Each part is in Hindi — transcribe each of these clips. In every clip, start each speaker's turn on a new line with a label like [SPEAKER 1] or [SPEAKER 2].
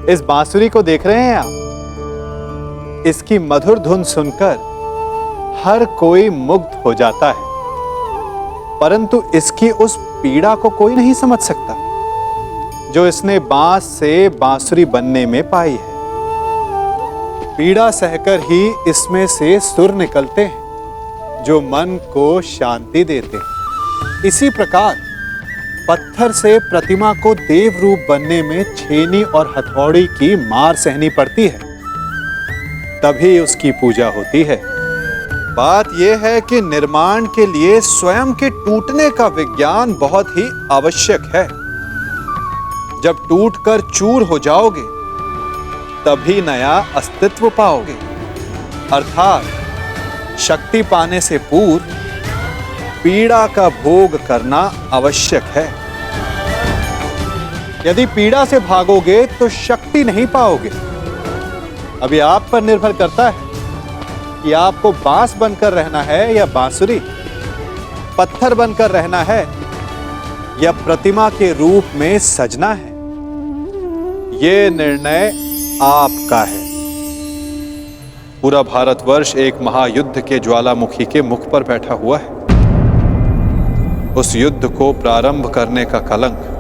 [SPEAKER 1] इस बांसुरी को देख रहे हैं आप? इसकी मधुर धुन सुनकर हर कोई मुग्ध हो जाता है, परंतु इसकी उस पीड़ा को कोई नहीं समझ सकता जो इसने बांस से बांसुरी बनने में पाई है। पीड़ा सहकर ही इसमें से सुर निकलते हैं जो मन को शांति देते हैं। इसी प्रकार पत्थर से प्रतिमा को देव रूप बनने में छेनी और हथौड़ी की मार सहनी पड़ती है, तभी उसकी पूजा होती है। बात यह है कि निर्माण के लिए स्वयं के टूटने का विज्ञान बहुत ही आवश्यक है। जब टूटकर चूर हो जाओगे तभी नया अस्तित्व पाओगे, अर्थात शक्ति पाने से पूर्व पीड़ा का भोग करना आवश्यक है। यदि पीड़ा से भागोगे तो शक्ति नहीं पाओगे। अभी आप पर निर्भर करता है कि आपको बांस बनकर रहना है या बांसुरी, पत्थर बनकर रहना है या प्रतिमा के रूप में सजना है। यह निर्णय आपका है। पूरा भारतवर्ष एक महायुद्ध के ज्वालामुखी के मुख पर बैठा हुआ है। उस युद्ध को प्रारंभ करने का कलंक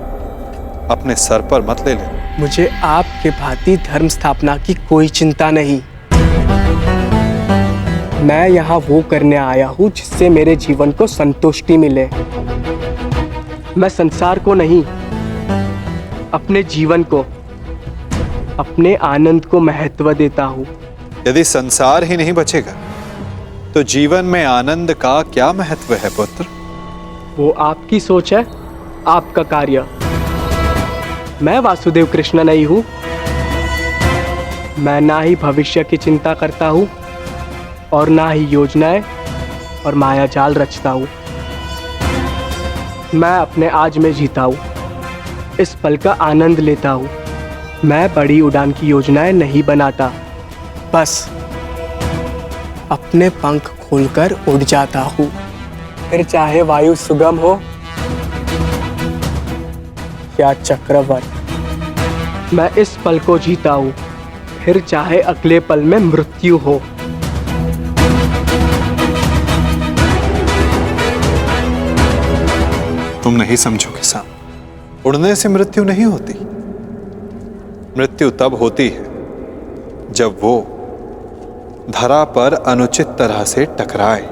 [SPEAKER 1] अपने सर पर मत ले ले।
[SPEAKER 2] मुझे आपके भांति धर्म स्थापना की कोई चिंता नहीं। मैं यहाँ वो करने आया हूँ जिससे मेरे जीवन को संतुष्टि मिले। मैं संसार को नहीं, अपने जीवन को, अपने आनंद को महत्व देता हूँ।
[SPEAKER 1] यदि संसार ही नहीं बचेगा तो जीवन में आनंद का क्या महत्व है पुत्र?
[SPEAKER 2] वो आपकी सोच है, आपका कार्य। मैं वासुदेव कृष्ण नहीं हूँ। मैं ना ही भविष्य की चिंता करता हूँ और ना ही योजनाएं और माया जाल रचता हूँ। मैं अपने आज में जीता हूँ, इस पल का आनंद लेता हूँ। मैं बड़ी उड़ान की योजनाएं नहीं बनाता, बस अपने पंख खोलकर उड़ जाता हूँ। फिर चाहे वायु सुगम हो या चक्रवात, मैं इस पल को जीता हूँ। फिर चाहे अगले पल में मृत्यु हो।
[SPEAKER 1] तुम नहीं समझोगे साहब, उड़ने से मृत्यु नहीं होती। मृत्यु तब होती है जब वो धरा पर अनुचित तरह से टकराए।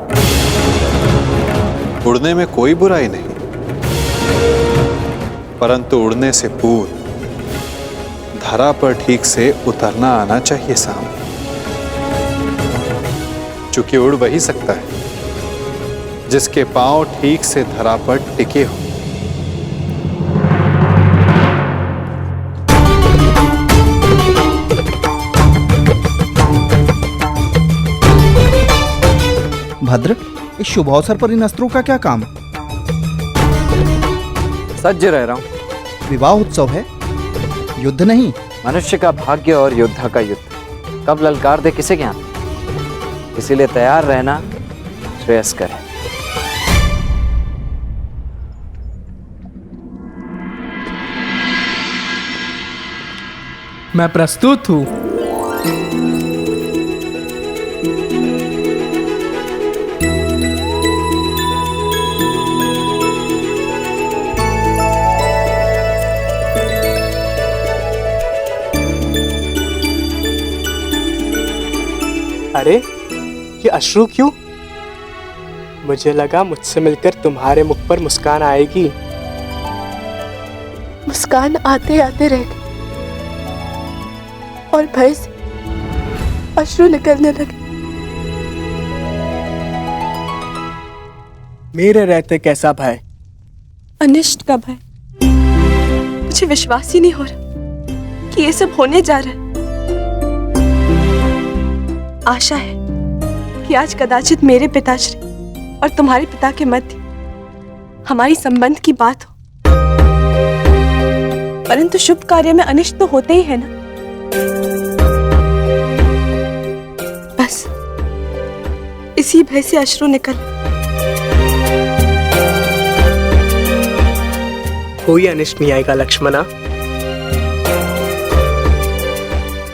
[SPEAKER 1] उड़ने में कोई बुराई नहीं, परंतु उड़ने से पूर्व धरा पर ठीक से उतरना आना चाहिए साहब। चूंकि उड़ वही सकता है जिसके पांव ठीक से धरा पर टिके हों।
[SPEAKER 3] भद्र, इस शुभ अवसर पर इन अस्त्रों का क्या काम?
[SPEAKER 4] सज्ज रह रहा हूं।
[SPEAKER 3] विवाह उत्सव है, युद्ध नहीं।
[SPEAKER 4] मनुष्य का भाग्य और योद्धा का युद्ध कब ललकार दे किसे ज्ञान। इसीलिए तैयार रहना श्रेयस्कर है।
[SPEAKER 2] मैं प्रस्तुत हूँ। अरे ये अश्रु क्यों? मुझे लगा मुझसे मिलकर तुम्हारे मुख पर मुस्कान आएगी।
[SPEAKER 5] मुस्कान आते आते रह गई और भय से अश्रु निकलने लगे।
[SPEAKER 2] मेरे रहते कैसा भय?
[SPEAKER 5] अनिष्ट का भय। मुझे विश्वास ही नहीं हो रहा कि ये सब होने जा रहा है। आशा है कि आज कदाचित मेरे पिताश्री और तुम्हारे पिता के मध्य हमारी संबंध की बात हो, परंतु शुभ कार्य में अनिष्ट तो होते ही है ना। बस इसी भय से अश्रु निकल।
[SPEAKER 2] कोई अनिष्ट नहीं आएगा लक्ष्मणा।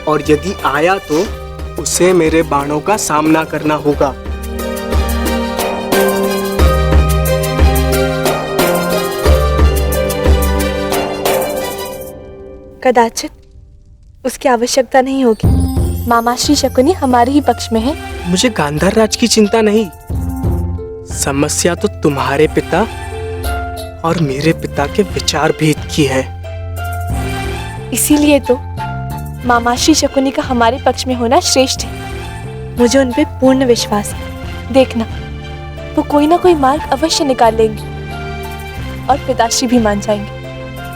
[SPEAKER 2] और यदि आया तो उसे मेरे बाणों का सामना करना होगा।
[SPEAKER 5] कदाचित उसकी आवश्यकता नहीं होगी। मामाश्री शकुनी हमारे ही पक्ष में है।
[SPEAKER 2] मुझे गांधार राज की चिंता नहीं, समस्या तो तुम्हारे पिता और मेरे पिता के विचार भेद की है।
[SPEAKER 5] इसीलिए तो मामाश्री शकुनी का हमारे पक्ष में होना श्रेष्ठ है। मुझे उन पे पूर्ण विश्वास है। देखना, वो कोई ना कोई मार्ग अवश्य निकाल लेंगे और पिताश्री भी मान जाएंगे।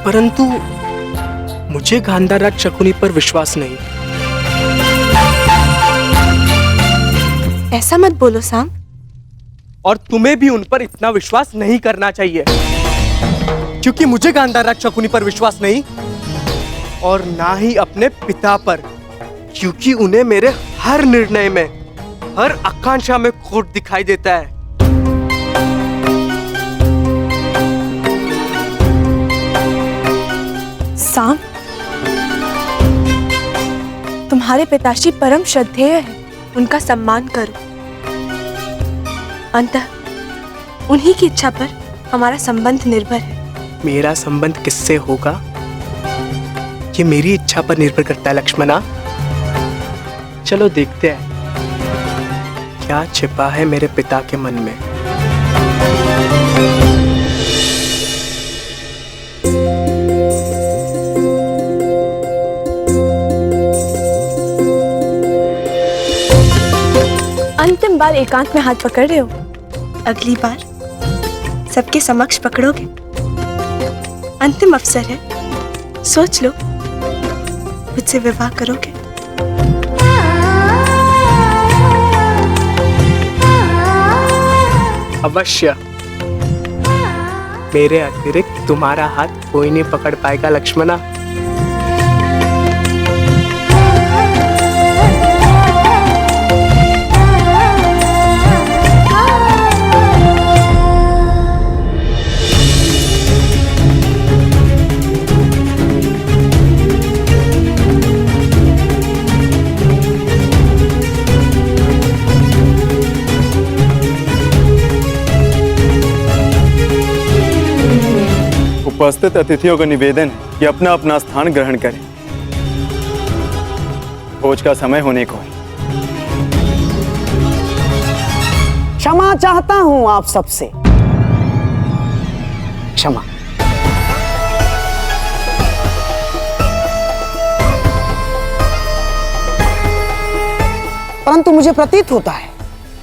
[SPEAKER 2] परंतु मुझे गांधार राज शकुनी पर विश्वास नहीं।
[SPEAKER 5] ऐसा मत बोलो साम।
[SPEAKER 2] और तुम्हें भी उन पर इतना विश्वास नहीं करना चाहिए, क्योंकि मुझे गांधार राज शकुनी पर विश्वास नहीं और ना ही अपने पिता पर, क्योंकि उन्हें मेरे हर निर्णय में, हर आकांक्षा में खोट दिखाई देता है।
[SPEAKER 5] साम, तुम्हारे पिताश्री परम श्रद्धेय है, उनका सम्मान करो। अंततः उन्हीं की इच्छा पर हमारा संबंध निर्भर है।
[SPEAKER 2] मेरा संबंध किससे होगा ये मेरी इच्छा पर निर्भर करता है लक्ष्मणा। चलो देखते हैं क्या छिपा है मेरे पिता के मन में।
[SPEAKER 5] अंतिम बार एकांत में हाथ पकड़ रहे हो, अगली बार सबके समक्ष पकड़ोगे। अंतिम अवसर है, सोच लो, मुझसे विवाह करोगे?
[SPEAKER 2] अवश्य। मेरे अतिरिक्त तुम्हारा हाथ कोई नहीं पकड़ पाएगा लक्ष्मणा।
[SPEAKER 6] उपस्थित अतिथियों का निवेदन है कि अपना अपना स्थान ग्रहण करें। भोज का समय होने को है।
[SPEAKER 7] क्षमा चाहता हूं आप सबसे, क्षमा। परंतु मुझे प्रतीत होता है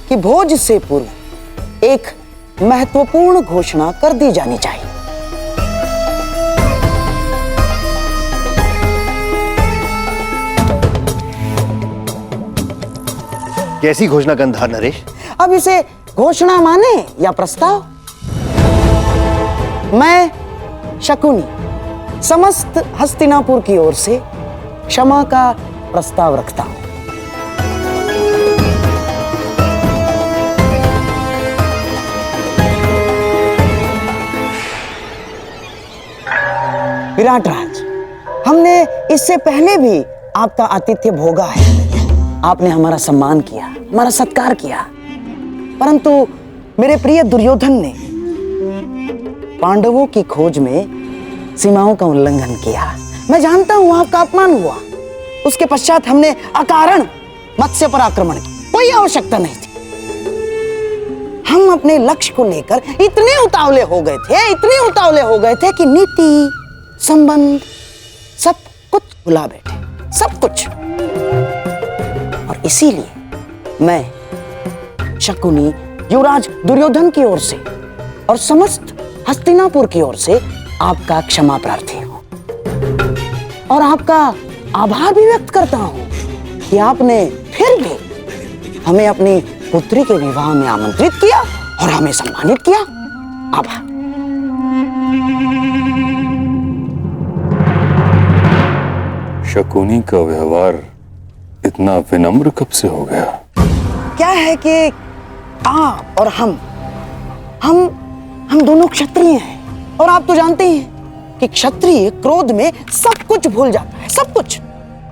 [SPEAKER 7] कि भोज से पूर्व एक महत्वपूर्ण घोषणा कर दी जानी चाहिए।
[SPEAKER 8] कैसी घोषणा गंधार नरेश?
[SPEAKER 7] अब इसे घोषणा माने या प्रस्ताव? मैं शकुनी समस्त हस्तिनापुर की ओर से क्षमा का प्रस्ताव रखता हूं। विराट राज, हमने इससे पहले भी आपका आतिथ्य भोगा है। आपने हमारा सम्मान किया, हमारा सत्कार किया, परंतु मेरे प्रिय दुर्योधन ने पांडवों की खोज में सीमाओं का उल्लंघन किया। मैं जानता हूं आपका अपमान हुआ। उसके पश्चात हमने अकारण मत्स्य पर आक्रमण किया, कोई आवश्यकता नहीं थी। हम अपने लक्ष्य को लेकर इतने उतावले हो गए थे कि नीति, संबंध, सब कुछ भुला बैठे, सब कुछ। और इसीलिए मैं शकुनी युवराज दुर्योधन की ओर से और समस्त हस्तिनापुर की ओर से आपका क्षमा प्रार्थी हूं और आपका आभार भी व्यक्त करता हूं कि आपने फिर भी हमें अपनी पुत्री के विवाह में आमंत्रित किया और हमें सम्मानित किया। आभार।
[SPEAKER 9] शकुनी का व्यवहार इतना विनम्र कब से हो गया?
[SPEAKER 7] क्या है कि आप और हम दोनों क्षत्रिय हैं और आप तो जानते हैं कि क्षत्रिय क्रोध में सब कुछ भूल जाता है, सब कुछ।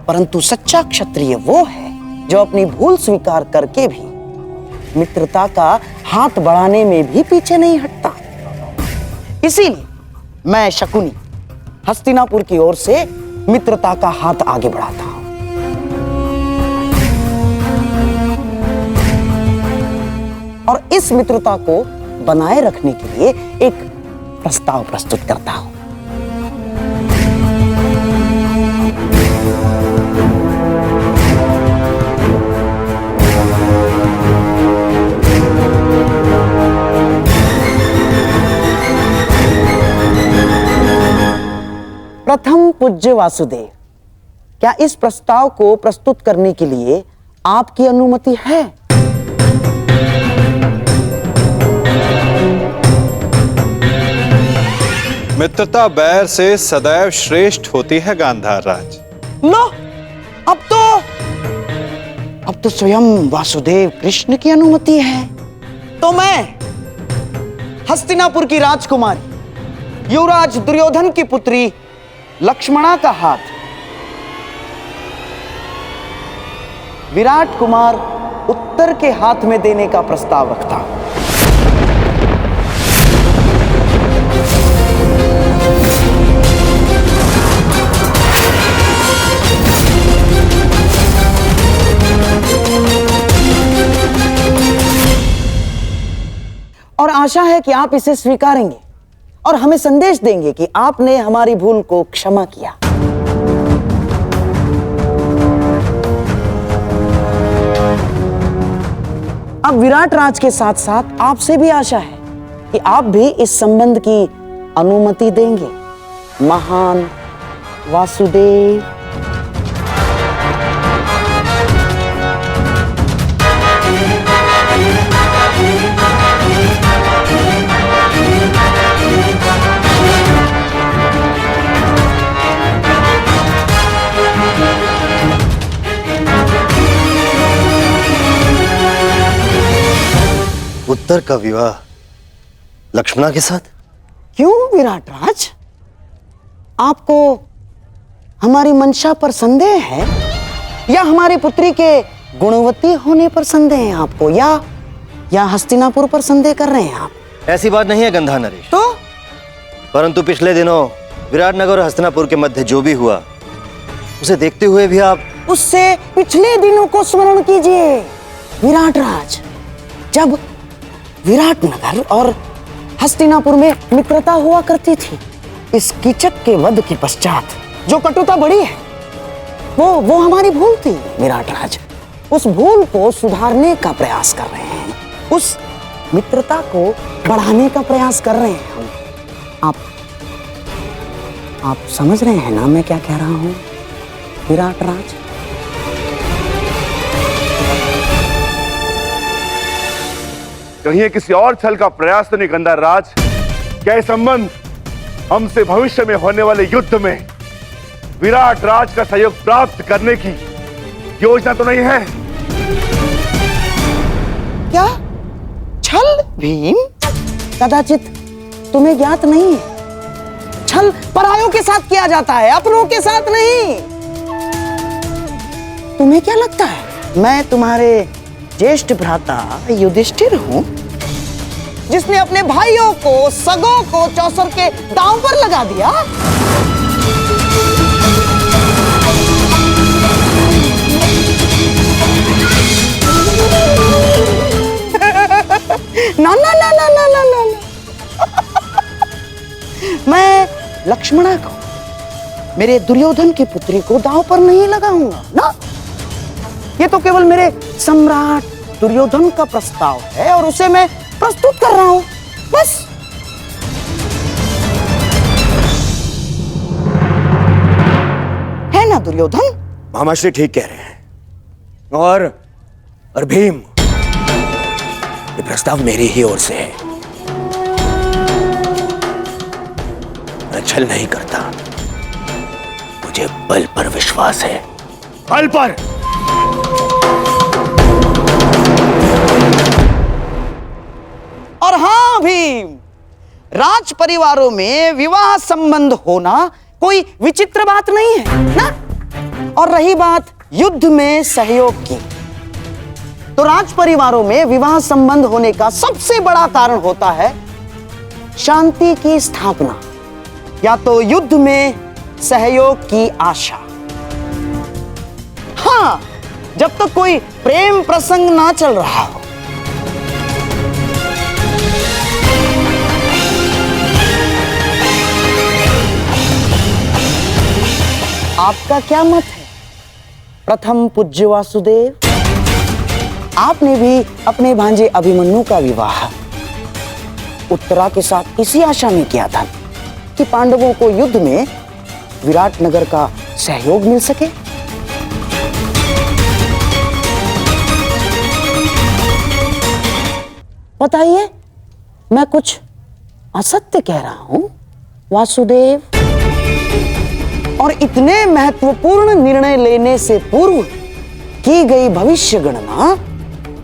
[SPEAKER 7] परंतु सच्चा क्षत्रिय वो है जो अपनी भूल स्वीकार करके भी मित्रता का हाथ बढ़ाने में भी पीछे नहीं हटता। इसीलिए मैं शकुनी हस्तिनापुर की ओर से मित्रता का हाथ आगे बढ़ाता हूं। और इस मित्रता को बनाए रखने के लिए एक प्रस्ताव प्रस्तुत करता हूं। प्रथम पूज्य वासुदेव, क्या इस प्रस्ताव को प्रस्तुत करने के लिए आपकी अनुमति है?
[SPEAKER 1] मित्रता बैर से सदैव श्रेष्ठ होती है गांधार राज।
[SPEAKER 7] लो, अब तो स्वयं वासुदेव कृष्ण की अनुमति है। तो मैं हस्तिनापुर की राजकुमारी युवराज दुर्योधन की पुत्री लक्ष्मणा का हाथ विराट कुमार उत्तर के हाथ में देने का प्रस्ताव रखता हूं। और आशा है कि आप इसे स्वीकारेंगे और हमें संदेश देंगे कि आपने हमारी भूल को क्षमा किया। अब विराट राज के साथ साथ आपसे भी आशा है कि आप भी इस संबंध की अनुमति देंगे। महान वासुदेव।
[SPEAKER 8] उत्तर का विवाह लक्ष्मणा के साथ?
[SPEAKER 7] क्यों विराट राज, आपको हमारी मंशा पर संदेह है या हमारी पुत्री के गुणवती होने पर संदेह है आपको, या हस्तिनापुर पर संदेह कर रहे हैं आप?
[SPEAKER 8] ऐसी बात नहीं है गंधार नरेश।
[SPEAKER 7] तो
[SPEAKER 8] परंतु पिछले दिनों विराटनगर और हस्तिनापुर के मध्य जो भी हुआ उसे देखते हुए भी आप
[SPEAKER 7] उससे पिछले दिनों को स्मरण कीजिए विराट राज, जब विराटनगर और हस्तिनापुर में मित्रता हुआ करती थी। इस कीचक के वध के पश्चात जो कटुता बढ़ी है वो हमारी भूल थी विराट राज। उस भूल को सुधारने का प्रयास कर रहे हैं, उस मित्रता को बढ़ाने का प्रयास कर रहे हैं हम। आप समझ रहे हैं ना मैं क्या कह रहा हूं विराट राज?
[SPEAKER 10] कहीं ये किसी और छल का प्रयास तो नहीं गंधार राज? क्या ये संबंध हमसे भविष्य में होने वाले युद्ध में विराट राज का सहयोग प्राप्त करने की योजना तो नहीं है?
[SPEAKER 7] क्या छल भीम? कदाचित तुम्हें ज्ञात नहीं है, छल परायों के साथ किया जाता है, अपनों के साथ नहीं। तुम्हें क्या लगता है मैं तुम्हारे ज्येष्ठ भ्राता युधिष्ठिर हूं, जिसने अपने भाइयों को सगों को चौसर के दांव पर लगा दिया? ना ना ना ना ना ना ना मैं लक्ष्मणा को, मेरे दुर्योधन की पुत्री को दांव पर नहीं लगाऊंगा ना। ये तो केवल मेरे सम्राट दुर्योधन का प्रस्ताव है और उसे मैं प्रस्तुत कर रहा हूं, बस। है ना दुर्योधन?
[SPEAKER 8] मामाश्री ठीक कह रहे हैं। और भीम, ये प्रस्ताव मेरी ही ओर से है। मैं छल नहीं करता, मुझे बल पर विश्वास है। बल पर।
[SPEAKER 7] और हाँ भीम, राज परिवारों में विवाह संबंध होना कोई विचित्र बात नहीं है ना। और रही बात युद्ध में सहयोग की, तो राज परिवारों में विवाह संबंध होने का सबसे बड़ा कारण होता है शांति की स्थापना या तो युद्ध में सहयोग की आशा। हाँ, जब तक कोई प्रेम प्रसंग ना चल रहा हो। आपका क्या मत है प्रथम पूज्य वासुदेव? आपने भी अपने भांजे अभिमन्यु का विवाह उत्तरा के साथ इसी आशा में किया था कि पांडवों को युद्ध में विराट नगर का सहयोग मिल सके। बताइए, मैं कुछ असत्य कह रहा हूं वासुदेव? और इतने महत्वपूर्ण निर्णय लेने से पूर्व की गई भविष्य गणना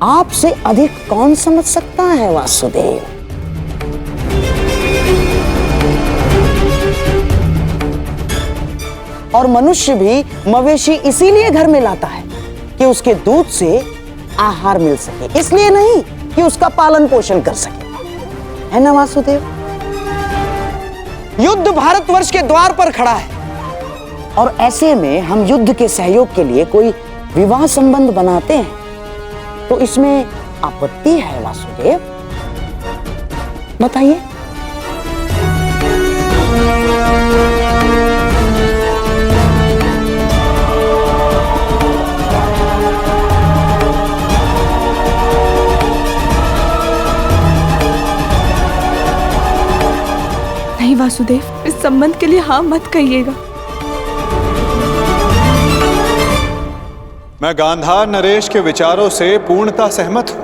[SPEAKER 7] आपसे अधिक कौन समझ सकता है वासुदेव? और मनुष्य भी मवेशी इसीलिए घर में लाता है कि उसके दूध से आहार मिल सके, इसलिए नहीं कि उसका पालन पोषण कर सके, है ना वासुदेव? युद्ध भारतवर्ष के द्वार पर खड़ा है और ऐसे में हम युद्ध के सहयोग के लिए कोई विवाह संबंध बनाते हैं तो इसमें आपत्ति है वासुदेव? बताइए।
[SPEAKER 5] नहीं वासुदेव, इस संबंध के लिए हाँ मत कहिएगा।
[SPEAKER 1] मैं गांधार नरेश के विचारों से पूर्णतः सहमत हूं।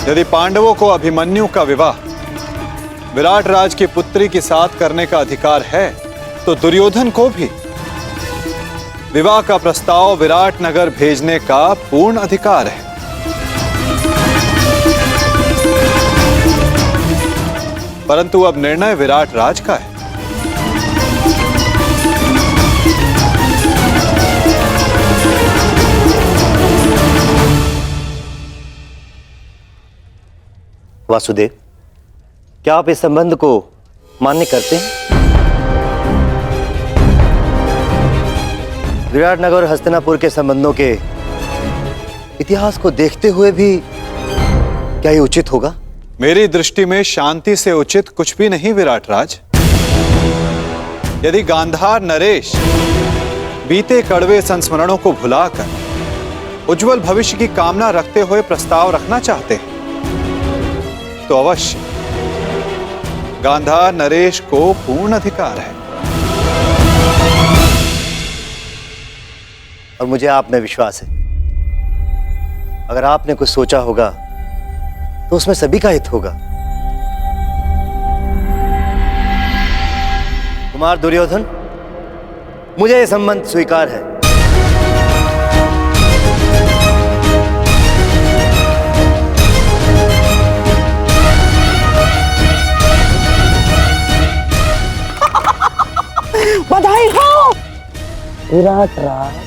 [SPEAKER 1] यदि पांडवों को अभिमन्यु का विवाह विराट राज की पुत्री के साथ करने का अधिकार है तो दुर्योधन को भी विवाह का प्रस्ताव विराट नगर भेजने का पूर्ण अधिकार है। परंतु अब निर्णय विराट राज का है।
[SPEAKER 11] वासुदेव, क्या आप इस संबंध को मान्य करते हैं? विराटनगर और हस्तिनापुर के संबंधों के इतिहास को देखते हुए भी क्या ये उचित होगा?
[SPEAKER 1] मेरी दृष्टि में शांति से उचित कुछ भी नहीं विराट राज। यदि गांधार नरेश बीते कड़वे संस्मरणों को भुलाकर उज्जवल भविष्य की कामना रखते हुए प्रस्ताव रखना चाहते हैं तो अवश्य गांधार नरेश को पूर्ण अधिकार है।
[SPEAKER 11] और मुझे आप में विश्वास है, अगर आपने कुछ सोचा होगा तो उसमें सभी का हित होगा। कुमार दुर्योधन, मुझे यह संबंध स्वीकार है।
[SPEAKER 7] बधाई हो विराट राज।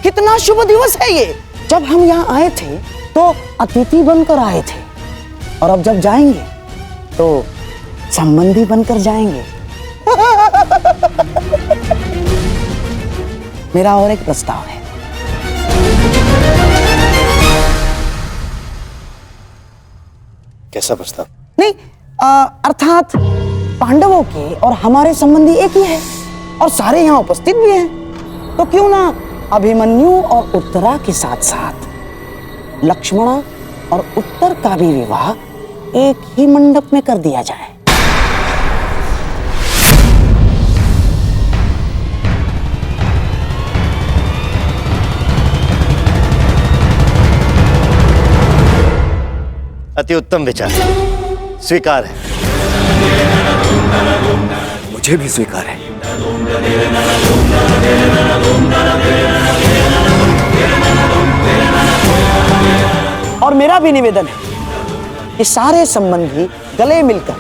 [SPEAKER 7] कितना शुभ दिवस है ये। जब हम यहाँ आए थे तो अतिथि बनकर आए थे और अब जब जाएंगे तो संबंधी बनकर जाएंगे। मेरा और एक प्रस्ताव है।
[SPEAKER 11] कैसा प्रस्ताव?
[SPEAKER 7] नहीं, अर्थात पांडवों के और हमारे संबंधी एक ही है और सारे यहाँ उपस्थित भी हैं, तो क्यों ना अभिमन्यु और उत्तरा के साथ साथ लक्ष्मणा और उत्तर का भी विवाह एक ही मंडप में कर दिया जाए।
[SPEAKER 11] अति उत्तम विचार, स्वीकार है।
[SPEAKER 8] मुझे भी स्वीकार है।
[SPEAKER 7] और मेरा भी निवेदन है कि सारे संबंधी गले मिलकर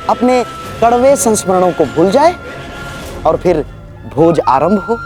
[SPEAKER 7] अपने कड़वे संस्मरणों को भूल जाए और फिर भोज आरंभ हो।